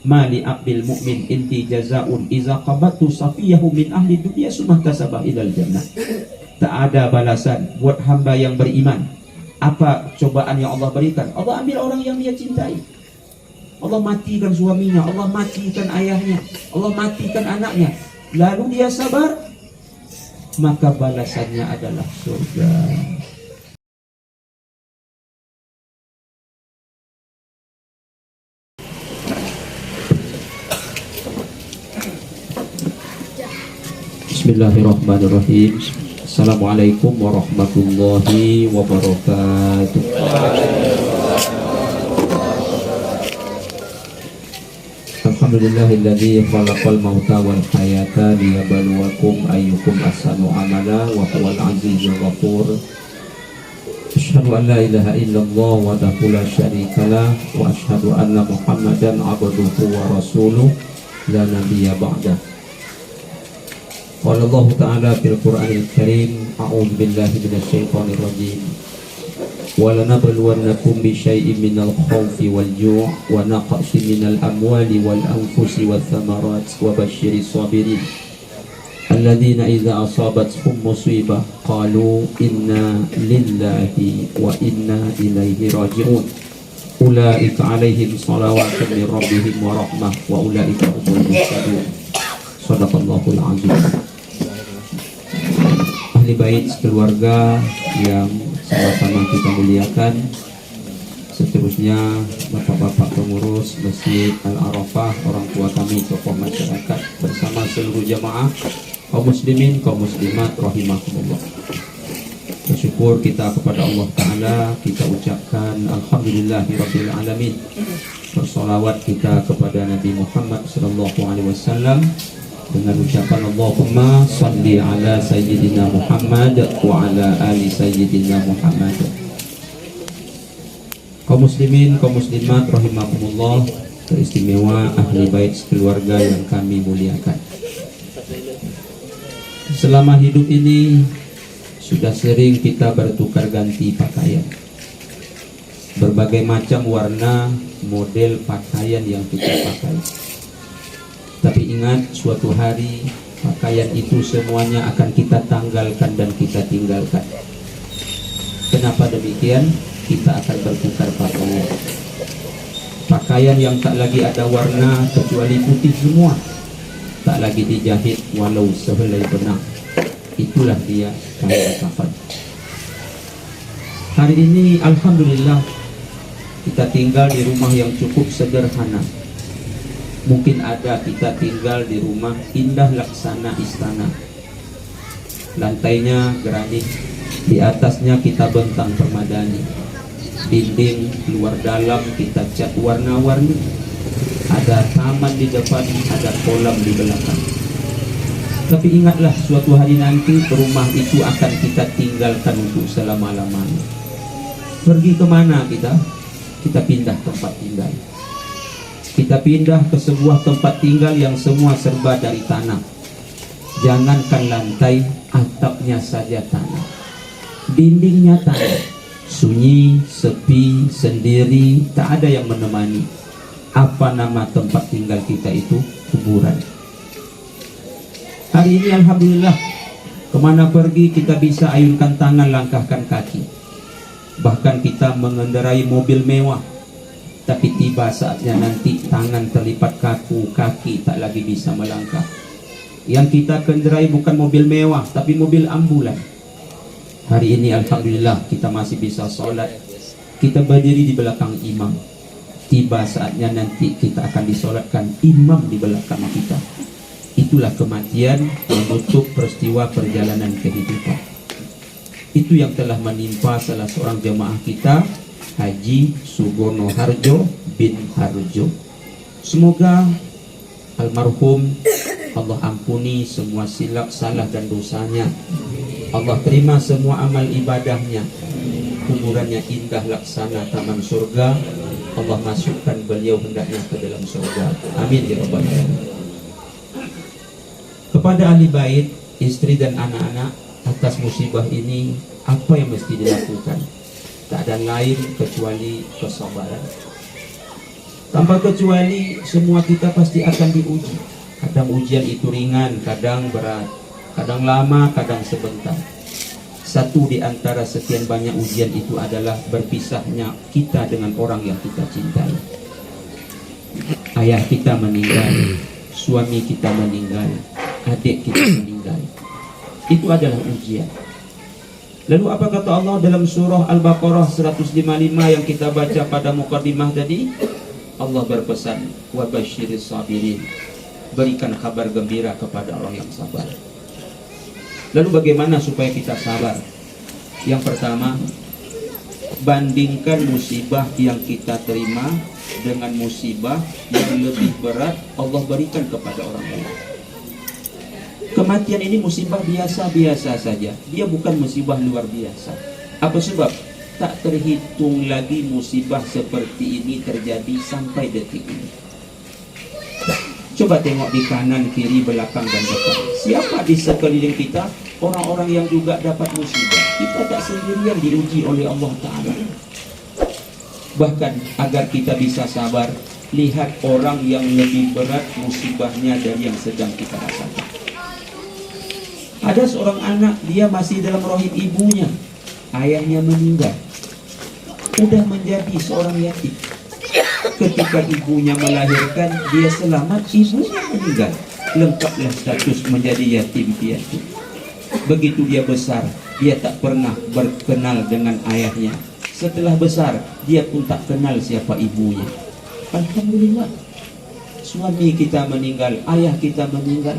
mali abdil mu'min inti jazaun iza qabatu safiyahu min ahli dunia sumah tasabah ilal jannah. Tak ada balasan buat hamba yang beriman. Apa cobaan yang Allah berikan? Allah ambil orang yang dia cintai. Allah matikan suaminya, Allah matikan ayahnya, Allah matikan anaknya. Lalu dia sabar, maka balasannya adalah surga. Bismillahirrahmanirrahim. Assalamualaikum warahmatullahi wabarakatuh. Alhamdulillahilladzi khalaqal mauta wal hayata liyabluwakum ayyukum ahsanu amala wa huwal azizul ghafur. Asyhadu an la ilaha illallah wahdahu la syarikalah wa asyhadu anna Muhammadan abduhu wa rasuluh la nabiyya ba'dah. Qala Allah Ta'ala fil Qur'anil Karim, a'udzu billahi minasy syaithanir rajim. Wa lanabluwannakum bi syai'in minal khawfi wal ju' wa naqsin minal amwali wal anfusi wath thamarat wa basyiris sabirin alladzina idza asabatuhum musibah qalu inna lillahi wa inna ilaihi raji'un. Ulaika 'alaihim shalawatun min rabbihim wa rahmah wa ulaika humul muhtadun. Shadaqallahul 'azim. Ahli bait keluarga yang sama-sama kita muliakan, seterusnya bapak-bapak pengurus Masjid Al-Arafah, orang tua kami, tokoh masyarakat, bersama seluruh jamaah kaum muslimin, kaum muslimat rahimakumullah. Bersyukur kita kepada Allah Ta'ala, kita ucapkan alhamdulillahirabbil alamin. Bersolawat kita kepada Nabi Muhammad sallallahu alaihi wasallam dengan ucapan Allahumma salli ala sayyidina Muhammad wa ala ali sayyidina Muhammad. Kaum muslimin, kaum muslimat rahimakumullah, teristimewa ahli bait keluarga yang kami muliakan. Selama hidup ini sudah sering kita bertukar ganti pakaian. Berbagai macam warna, model pakaian yang kita pakai. Tapi ingat, suatu hari pakaian itu semuanya akan kita tanggalkan dan kita tinggalkan. Kenapa demikian? Kita akan bertukar pakaian. Pakaian yang tak lagi ada warna kecuali putih semua, tak lagi dijahit walau sehelai benang. Itulah dia kain kafan. Hari ini alhamdulillah kita tinggal di rumah yang cukup sederhana. Mungkin ada kita tinggal di rumah indah laksana istana. Lantainya granit, di atasnya kita bentang permadani. Dinding luar dalam kita cat warna-warni. Ada taman di depan, ada kolam di belakang. Tapi ingatlah, suatu hari nanti rumah itu akan kita tinggalkan untuk selama-lamanya. Pergi kemana kita? Kita pindah tempat tinggal. Kita pindah ke sebuah tempat tinggal yang semua serba dari tanah. Jangankan lantai, atapnya saja tanah, dindingnya tanah. Sunyi, sepi, sendiri, tak ada yang menemani. Apa nama tempat tinggal kita itu? Kuburan. Hari ini alhamdulillah, kemana pergi kita bisa ayunkan tangan, langkahkan kaki. Bahkan kita mengendarai mobil mewah. Tapi tiba saatnya nanti tangan terlipat kaku, kaki tak lagi bisa melangkah. Yang kita kendarai bukan mobil mewah, tapi mobil ambulan. Hari ini alhamdulillah kita masih bisa sholat. Kita berdiri di belakang imam. Tiba saatnya nanti kita akan disolatkan, imam di belakang kita. Itulah kematian menutup peristiwa perjalanan kehidupan. Itu yang telah menimpa salah seorang jemaah kita, Haji Sugono Harjo bin Harjo. Semoga almarhum Allah ampuni semua silap, salah dan dosanya. Allah terima semua amal ibadahnya. Kuburannya indah laksana taman surga. Allah masukkan beliau hendaknya ke dalam surga. Amin ya rabbal alamin. Kepada ahli bait, istri dan anak-anak, atas musibah ini apa yang mesti dilakukan? Tak ada lain kecuali kesabaran. Tanpa kecuali semua kita pasti akan diuji. Kadang ujian itu ringan, kadang berat, kadang lama, kadang sebentar. Satu di antara sekian banyak ujian itu adalah berpisahnya kita dengan orang yang kita cintai. Ayah kita meninggal, suami kita meninggal, adik kita meninggal. Itu adalah ujian. Lalu apa kata Allah dalam surah Al-Baqarah 155 yang kita baca pada muqaddimah tadi? Allah berpesan, wa basyiris sabirin, berikan kabar gembira kepada orang yang sabar. Lalu bagaimana supaya kita sabar? Yang pertama, bandingkan musibah yang kita terima dengan musibah yang lebih berat Allah berikan kepada orang lain. Kematian ini musibah biasa-biasa saja. Dia bukan musibah luar biasa. Apa sebab? Tak terhitung lagi musibah seperti ini terjadi sampai detik ini. Coba tengok di kanan, kiri, belakang, dan depan. Siapa di sekeliling kita? Orang-orang yang juga dapat musibah. Kita tak sendirian diuji oleh Allah Ta'ala. Bahkan agar kita bisa sabar, lihat orang yang lebih berat musibahnya dari yang sedang kita rasakan. Ada seorang anak, dia masih dalam rahim ibunya. Ayahnya meninggal. Udah menjadi seorang yatim. Ketika ibunya melahirkan, dia selamat, ibunya meninggal. Lengkaplah status menjadi yatim piatu. Begitu dia besar, dia tak pernah berkenal dengan ayahnya. Setelah besar, dia pun tak kenal siapa ibunya. Alhamdulillah, suami kita meninggal, ayah kita meninggal.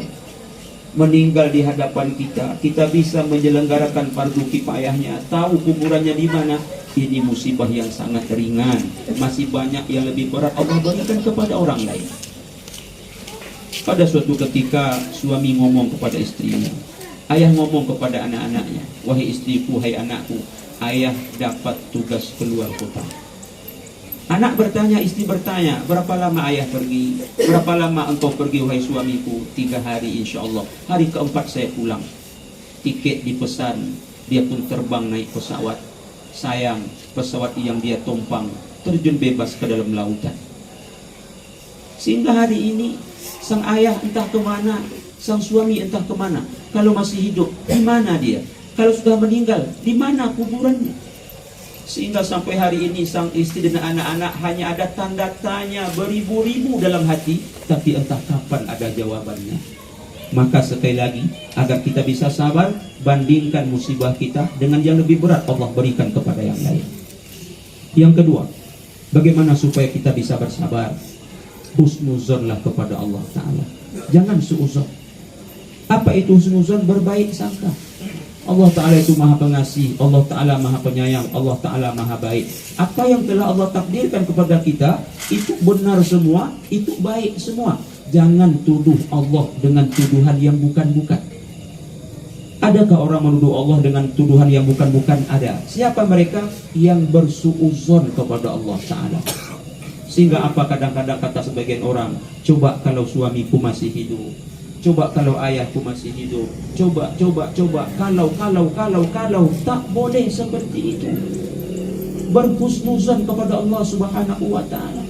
Meninggal di hadapan kita, kita bisa menyelenggarakan fardu kifayahnya, tahu kuburannya di mana. Ini musibah yang sangat ringan. Masih banyak yang lebih berat Allah berikan kepada orang lain. Pada suatu ketika suami ngomong kepada istrinya, ayah ngomong kepada anak-anaknya, wahai istriku, hai anakku, ayah dapat tugas keluar kota. Anak bertanya, istri bertanya, berapa lama ayah pergi? Berapa lama engkau pergi wahai suamiku? 3 hari insya Allah. Hari keempat saya pulang. Tiket dipesan, dia pun terbang naik pesawat. Sayang, pesawat yang dia tumpang terjun bebas ke dalam lautan. Sehingga hari ini sang ayah entah kemana, sang suami entah kemana. Kalau masih hidup, di mana dia? Kalau sudah meninggal, di mana kuburannya? Sehingga sampai hari ini sang istri dan anak-anak hanya ada tanda tanya beribu-ribu dalam hati, tapi entah kapan ada jawabannya. Maka sekali lagi, agar kita bisa sabar, bandingkan musibah kita dengan yang lebih berat Allah berikan kepada yang lain. Yang kedua, bagaimana supaya kita bisa bersabar? Husnuzonlah kepada Allah Ta'ala. Jangan suuzon. Apa itu husnuzon? Berbaik sangka. Allah Ta'ala itu maha pengasih, Allah Ta'ala maha penyayang, Allah Ta'ala maha baik. Apa yang telah Allah takdirkan kepada kita, itu benar semua, itu baik semua. Jangan tuduh Allah dengan tuduhan yang bukan-bukan. Adakah orang menuduh Allah dengan tuduhan yang bukan-bukan? Ada. Siapa mereka? Yang bersuuzon kepada Allah Ta'ala. Sehingga apa kadang-kadang kata sebagian orang, coba kalau suamiku masih hidup, coba kalau ayahku masih hidup, coba, kalau, tak boleh seperti itu. Berhusnuzon kepada Allah Subhanahu wa Ta'ala.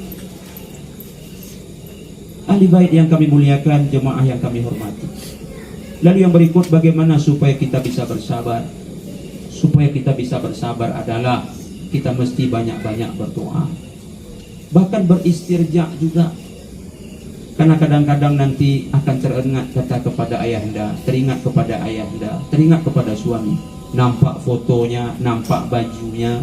Ahli bait yang kami muliakan, jemaah yang kami hormati. Lalu yang berikut, bagaimana supaya kita bisa bersabar? Supaya kita bisa bersabar adalah kita mesti banyak-banyak berdoa. Bahkan beristirja juga. Karena kadang-kadang nanti akan teringat kata kepada ayahanda, teringat kepada ayahanda, teringat kepada suami. Nampak fotonya, nampak bajunya.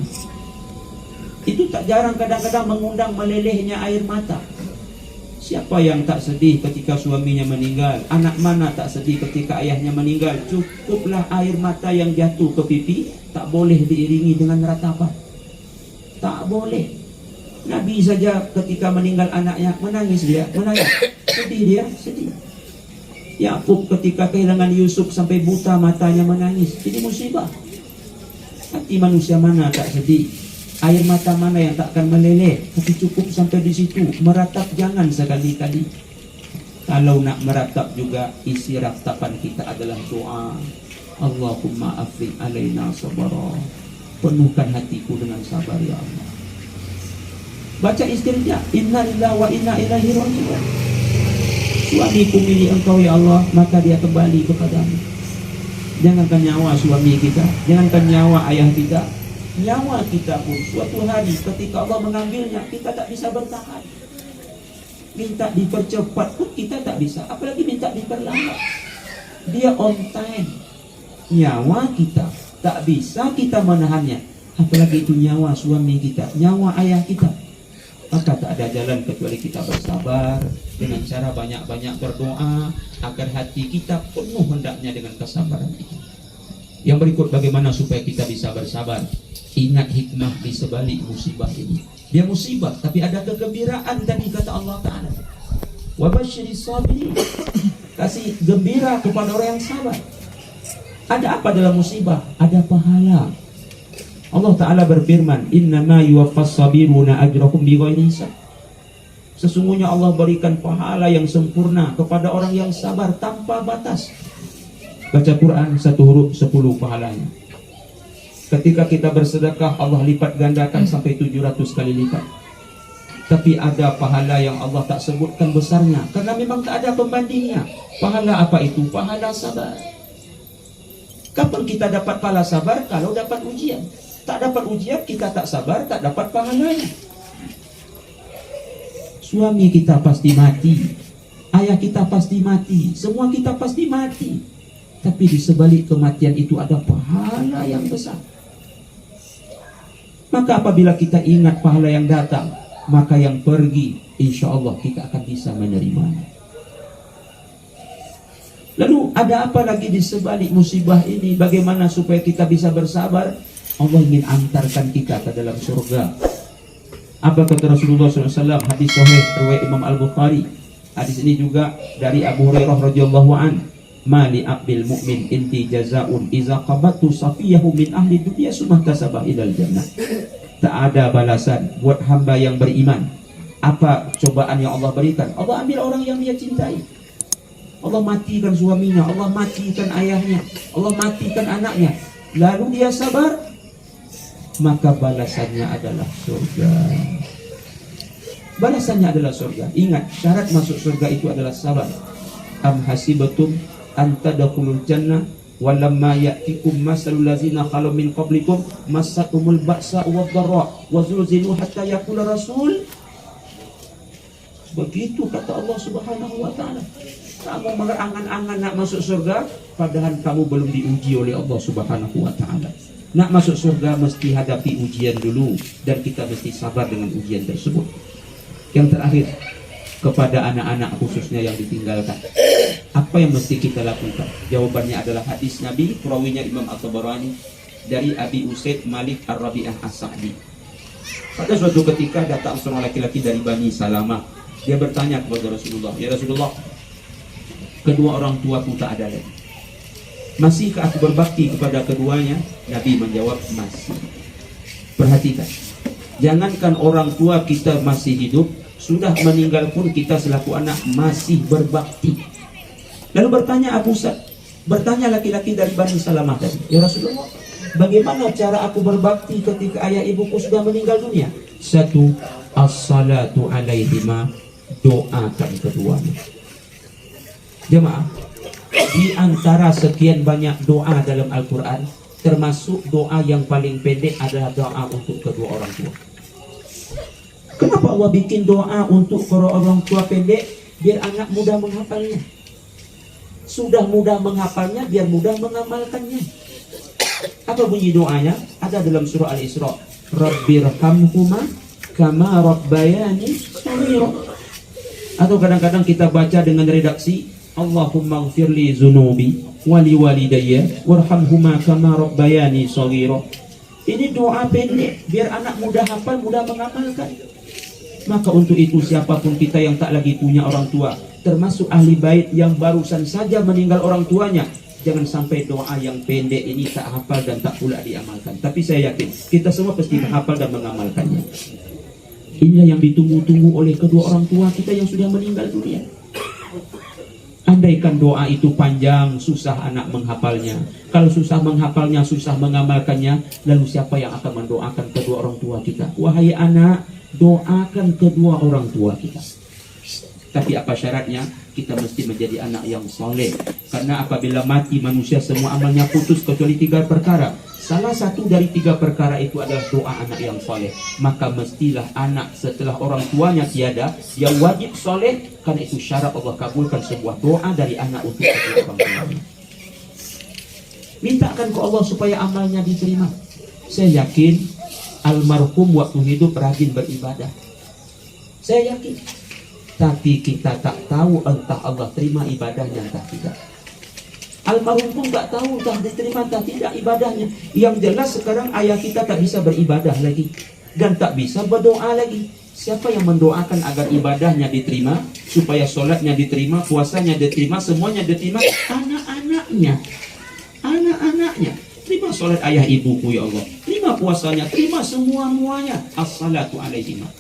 Itu tak jarang kadang-kadang mengundang melelehnya air mata. Siapa yang tak sedih ketika suaminya meninggal? Anak mana tak sedih ketika ayahnya meninggal? Cukuplah air mata yang jatuh ke pipi, tak boleh diiringi dengan ratapan. Tak boleh. Nabi saja ketika meninggal anaknya menangis dia, menangis. Sedih dia, sedih. Yakub ketika kehilangan Yusuf sampai buta matanya menangis. Ini musibah. Hati manusia mana tak sedih? Air mata mana yang tak akan meleleh? Tapi cukup sampai di situ. Meratap jangan sekali-kali. Kalau nak meratap juga, isi ratapan kita adalah doa. Allahumma afriq alaina sabara. Penuhkan hatiku dengan sabar ya Allah. Baca istrinya, inna lillahi wa inna ilaihi raji'un. Suamiku milik engkau ya Allah, maka dia kembali kepadamu. Jangankan nyawa suami kita, jangankan nyawa ayah kita, nyawa kita pun suatu hari ketika Allah mengambilnya, kita tak bisa bertahan. Minta dipercepat pun kita tak bisa, apalagi minta diperlambat. Dia on time. Nyawa kita tak bisa kita menahannya, apalagi itu nyawa suami kita, nyawa ayah kita. Maka tak ada jalan kecuali kita bersabar dengan cara banyak-banyak berdoa agar hati kita penuh hendaknya dengan kesabaran itu. Yang berikut, bagaimana supaya kita bisa bersabar? Ingat hikmah di sebalik musibah ini. Dia musibah tapi ada kegembiraan tadi kata Allah Ta'ala. Wa basyiris sabirin. Kasih gembira kepada orang yang sabar. Ada apa dalam musibah? Ada pahala. Allah Ta'ala berfirman, innama yuwaffas sabiruna ajrahum bighairi hisab. Sesungguhnya Allah berikan pahala yang sempurna kepada orang yang sabar tanpa batas. Baca Quran 1 huruf 10 pahalanya. Ketika kita bersedekah, Allah lipat gandakan sampai 700 kali lipat. Tapi ada pahala yang Allah tak sebutkan besarnya, karena memang tak ada pembandingnya. Pahala apa itu? Pahala sabar. Kapan kita dapat pahala sabar? Kalau dapat ujian. Tak dapat ujian, kita tak sabar, tak dapat pahalanya. Suami kita pasti mati, ayah kita pasti mati, semua kita pasti mati. Tapi di sebalik kematian itu ada pahala yang besar. Maka apabila kita ingat pahala yang datang, maka yang pergi, insya Allah kita akan bisa menerimanya. Lalu ada apa lagi di sebalik musibah ini? Bagaimana supaya kita bisa bersabar? Allah ingin antarkan kita ke dalam surga. Apa kata Rasulullah SAW? Hadis sahih riwayat Imam Al-Bukhari. Hadis ini juga dari Abu Hurairah radhiyallahu an. Mali abdil mu'min inti jazaun iza qabatu safiyahu min ahli dunya summa tasabah ilal jannah. Tak ada balasan buat hamba yang beriman. Apa cobaan yang Allah berikan? Allah ambil orang yang dia cintai. Allah matikan suaminya, Allah matikan ayahnya, Allah matikan anaknya. Lalu dia sabar, maka balasannya adalah surga. Balasannya adalah surga. Ingat, syarat masuk surga itu adalah sabar. Am hasibatum an tadkhulul jannah walamma ya'tikum masalul ladzina khalu min qablikum massatumul ba'sa wadh-dharra wa zulzilu hatta yaqula rasul. Begitu kata Allah Subhanahu wa taala. Kamu mengangan-angan nak masuk surga, padahal kamu belum diuji oleh Allah Subhanahu wa taala. Nak masuk surga mesti hadapi ujian dulu, dan kita mesti sabar dengan ujian tersebut. Yang terakhir, kepada anak-anak khususnya yang ditinggalkan, apa yang mesti kita lakukan? Jawabannya adalah hadis Nabi, perawinya Imam At-Tabarani, dari Abi Usaid Malik Ar-Rabi'ah As-Sa'di. Pada suatu ketika datang seorang laki-laki dari Bani Salamah. Dia bertanya kepada Rasulullah, ya Rasulullah, kedua orang tuaku tak ada lagi. Masihkah aku berbakti kepada keduanya? Nabi menjawab, masih. Perhatikan, jangankan orang tua kita masih hidup, sudah meninggal pun kita selaku anak masih berbakti. Lalu bertanya Abu Sa'd, bertanya laki-laki dari Bani Salamah tadi, ya Rasulullah, bagaimana cara aku berbakti ketika ayah ibuku sudah meninggal dunia? Satu, as-salatu alaihima, doakan keduanya. Jemaah, di antara sekian banyak doa dalam Al-Quran, termasuk doa yang paling pendek adalah doa untuk kedua orang tua. Kenapa Allah bikin doa untuk kedua orang tua pendek? Biar anak mudah menghafalnya. Sudah mudah menghafalnya, biar mudah mengamalkannya. Apa bunyi doanya? Ada dalam surah Al-Isra. Rabbirhamhuma kama rabbayani shaghira. Atau kadang-kadang kita baca dengan redaksi Allahumma gfirli zunubi wali walidayya warhamhuma kama rabbayani shaghira. Ini doa pendek biar anak mudah hafal, mudah mengamalkan. Maka untuk itu siapapun kita yang tak lagi punya orang tua, termasuk ahli bait yang barusan saja meninggal orang tuanya, jangan sampai doa yang pendek ini tak hafal dan tak pula diamalkan. Tapi saya yakin kita semua pasti hafal dan mengamalkannya. Inilah yang ditunggu-tunggu oleh kedua orang tua kita yang sudah meninggal dunia. Andaikan doa itu panjang, susah anak menghafalnya. Kalau susah menghafalnya, susah mengamalkannya, lalu siapa yang akan mendoakan kedua orang tua kita? Wahai anak, doakan kedua orang tua kita. Tapi apa syaratnya? Kita mesti menjadi anak yang soleh. Karena apabila mati manusia semua amalnya putus kecuali 3 perkara. Salah satu dari 3 perkara itu adalah doa anak yang soleh. Maka mestilah anak setelah orang tuanya tiada, dia wajib soleh. Karena itu syarat Allah kabulkan sebuah doa dari anak untuk kedua orang tuanya. Mintakan ke Allah supaya amalnya diterima. Saya yakin almarhum waktu hidup rajin beribadah. Saya yakin. Tapi kita tak tahu entah Allah terima ibadahnya entah tidak. Almarhum pun tak tahu entah diterima entah tidak ibadahnya. Yang jelas sekarang ayah kita tak bisa beribadah lagi dan tak bisa berdoa lagi. Siapa yang mendoakan agar ibadahnya diterima, supaya sholatnya diterima, puasanya diterima, semuanya diterima? Anak-anaknya. Anak-anaknya. Terima sholat ayah ibuku ya Allah. Terima puasanya, terima semua-muanya. As-salatu alaihima.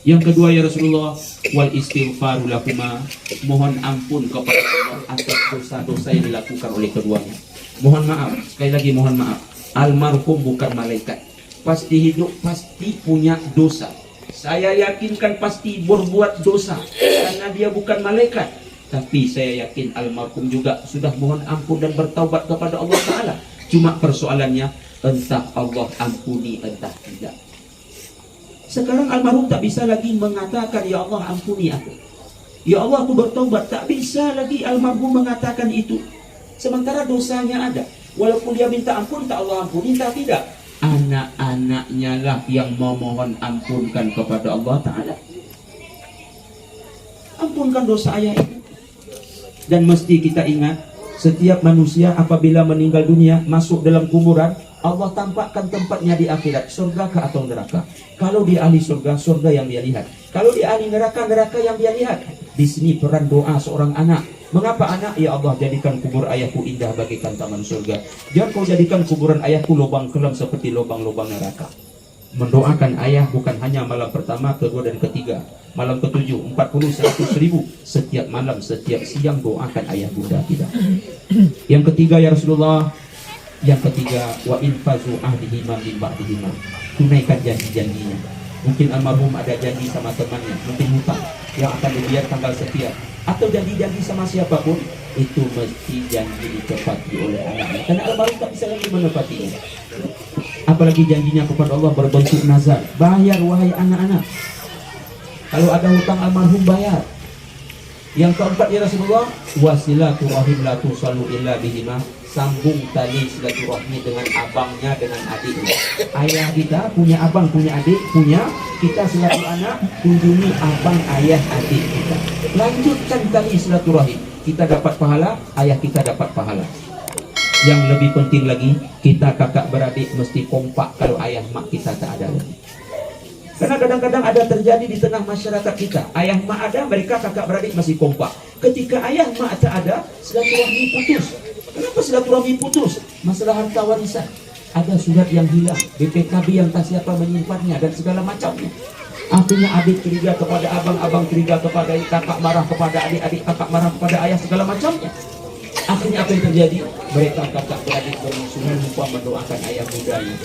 Yang kedua ya Rasulullah, wal istighfaru lakuma, mohon ampun kepada Allah atas dosa-dosa yang dilakukan oleh keduanya. Mohon maaf, sekali lagi mohon maaf. Almarhum bukan malaikat. Pasti hidup, pasti punya dosa. Saya yakinkan pasti berbuat dosa karena dia bukan malaikat. Tapi saya yakin almarhum juga sudah mohon ampun dan bertaubat kepada Allah Ta'ala. Cuma persoalannya entah Allah ampuni entah tidak. Sekarang almarhum tak bisa lagi mengatakan ya Allah ampuni aku, ya Allah aku bertobat. Tak bisa lagi almarhum mengatakan itu. Sementara dosanya ada. Walaupun dia minta ampun tak Allah ampuni tak tidak. Anak-anaknya lah yang memohon ampunkan kepada Allah Ta'ala. Ampunkan dosa ayah itu. Dan mesti kita ingat, setiap manusia apabila meninggal dunia masuk dalam kuburan, Allah tampakkan tempatnya di akhirat, surga ke atau neraka. Kalau di ahli surga, surga yang dia lihat. Kalau di ahli neraka, neraka yang dia lihat. Di sini peran doa seorang anak. Mengapa anak? Ya Allah, jadikan kubur ayahku indah bagaikan taman surga. Jangan kau jadikan kuburan ayahku lubang kelam seperti lubang-lubang neraka. Mendoakan ayah bukan hanya malam pertama, kedua dan ketiga, malam ke-7, 40, 100 ribu. Setiap malam, setiap siang doakan ayah bunda kita. Yang ketiga ya Rasulullah, yang ketiga, wa infazu ahdihima min ba'dihima. Tunaikan janji-janjinya. Mungkin almarhum ada janji sama temannya, mungkin hutang yang akan dibayar tanggal sekian, atau janji-janji sama siapapun, itu mesti janji ditepati oleh anaknya. Karena almarhum tak bisa lagi menepatinya. Apalagi janjinya kepada Allah berbentuk nazar. Bayar wahai anak-anak. Kalau ada hutang almarhum bayar. Yang keempat ya Rasulullah, wasilaturahim la tusallu illa bihima. Sambung tali silaturahmi dengan abangnya, dengan adiknya. Ayah kita punya abang, punya adik, punya kita selaku anak, kunjungi abang, ayah, adik kita. Lanjutkan tali silaturahim. Kita dapat pahala, ayah kita dapat pahala. Yang lebih penting lagi, kita kakak beradik mesti kompak kalau ayah mak kita tak ada lagi. Karena kadang-kadang ada terjadi di tengah masyarakat kita, ayah mak ada, mereka kakak beradik masih kompak. Ketika ayah mak tak ada, silaturahmi putus. Kenapa silaturahmi putus? Masalah harta warisan. Ada surat yang hilang, BPKB yang tak siapa menyimpannya, dan segala macamnya. Akhirnya adik curiga kepada abang, abang curiga kepada kakak, marah kepada adik, adik kakak marah kepada ayah, segala macamnya. Akhirnya apa yang terjadi? Mereka kakak beradik bermusuhan lupa mendoakan ayah bundanya.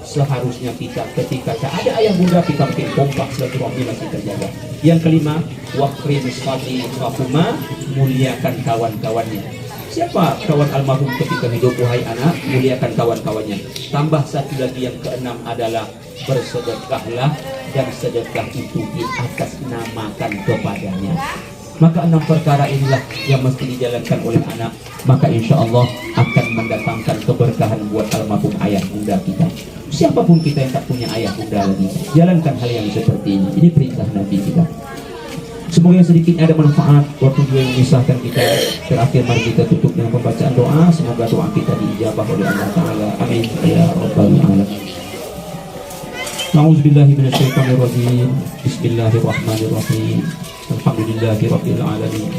Seharusnya kita ketika tak ada ayah bunda, kita mungkin kompak, silaturahmi masih terjaga. Yang kelima, wakrim shadiqahuma, muliakan kawan-kawannya. Siapa kawan almarhum ketika hidup? Wahai anak, muliakan kawan-kawannya. Tambah satu lagi yang keenam adalah bersedekahlah, dan sedekah itu di atas namakan kepadanya. Maka 6 perkara inilah yang mesti dijalankan oleh anak. Maka insya Allah akan mendatangkan keberkahan buat almarhum ayah bunda kita. Siapapun kita yang tak punya ayah bunda lagi, jalankan hal yang seperti ini. Ini perintah Nabi kita. Semoga yang sedikitnya ada manfaat. Waktu dia memisahkan kita. Terakhir mari kita tutup dengan pembacaan doa. Semoga doa kita diijabah oleh Allah Ta'ala. Amin ya Rabbal Alamin. A'udzubillahi minasyaitonirrajim. Bismillahirrahmanirrahim. Alhamdulillahi Rabbil Alamin.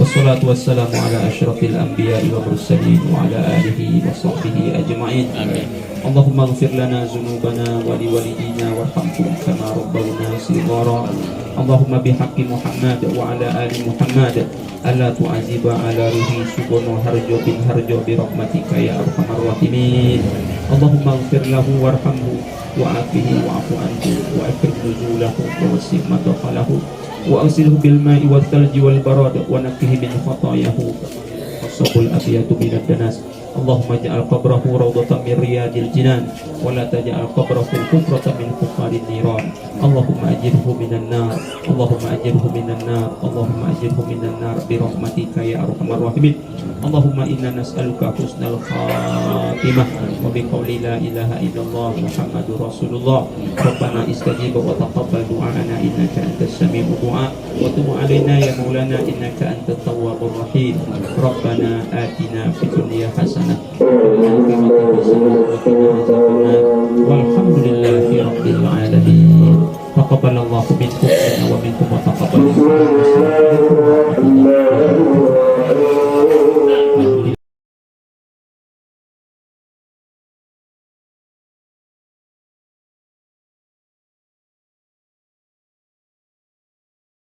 Wassalatu wassalamu ala asyrafil anbiya'i wa mursalin wa ala alihi wa sahbihi ajma'in. Amin. Allahumma ighfir lana dzunubana wa liwalidina warhamhum kama rabbawna shighara. Allahumma bihaqqi Muhammad wa ala ali Muhammad alla tu'aziba ala ruhi subhanahu harjo bin harjo bi rahmatika ya arhamar rahimin. Allahumma ighfir lahu warhamhu وعافه واعف عنه وأكرم نزوله ووسع مدخله وأغسله بالماء والثلج والبراد ونقه من خطاياه والصب الأبيض من الدنس اللهم اجعل قبره روضة من رياض الجنان ولا تجعل قبره حفرة من حفار النيران اللهم أجره من النار اللهم أجره من النار اللهم أجره من النار برحمتك يا أرحم الراحمين اللهم إنا نسألك حسن الخاتمة وبقول لا إله إلا الله محمد رسول الله ربنا استجيب وتقبل دعاءنا إنك أنت السميع الدعاء وتب علينا يا مولانا إنك أنت التواب الرحيم ربنا آتنا في الدنيا حسنة وفي الآخرة حسنة وقنا عذاب النار والحمد لله رب العالمين تقبل الله منكم ومنكم وتقبل الله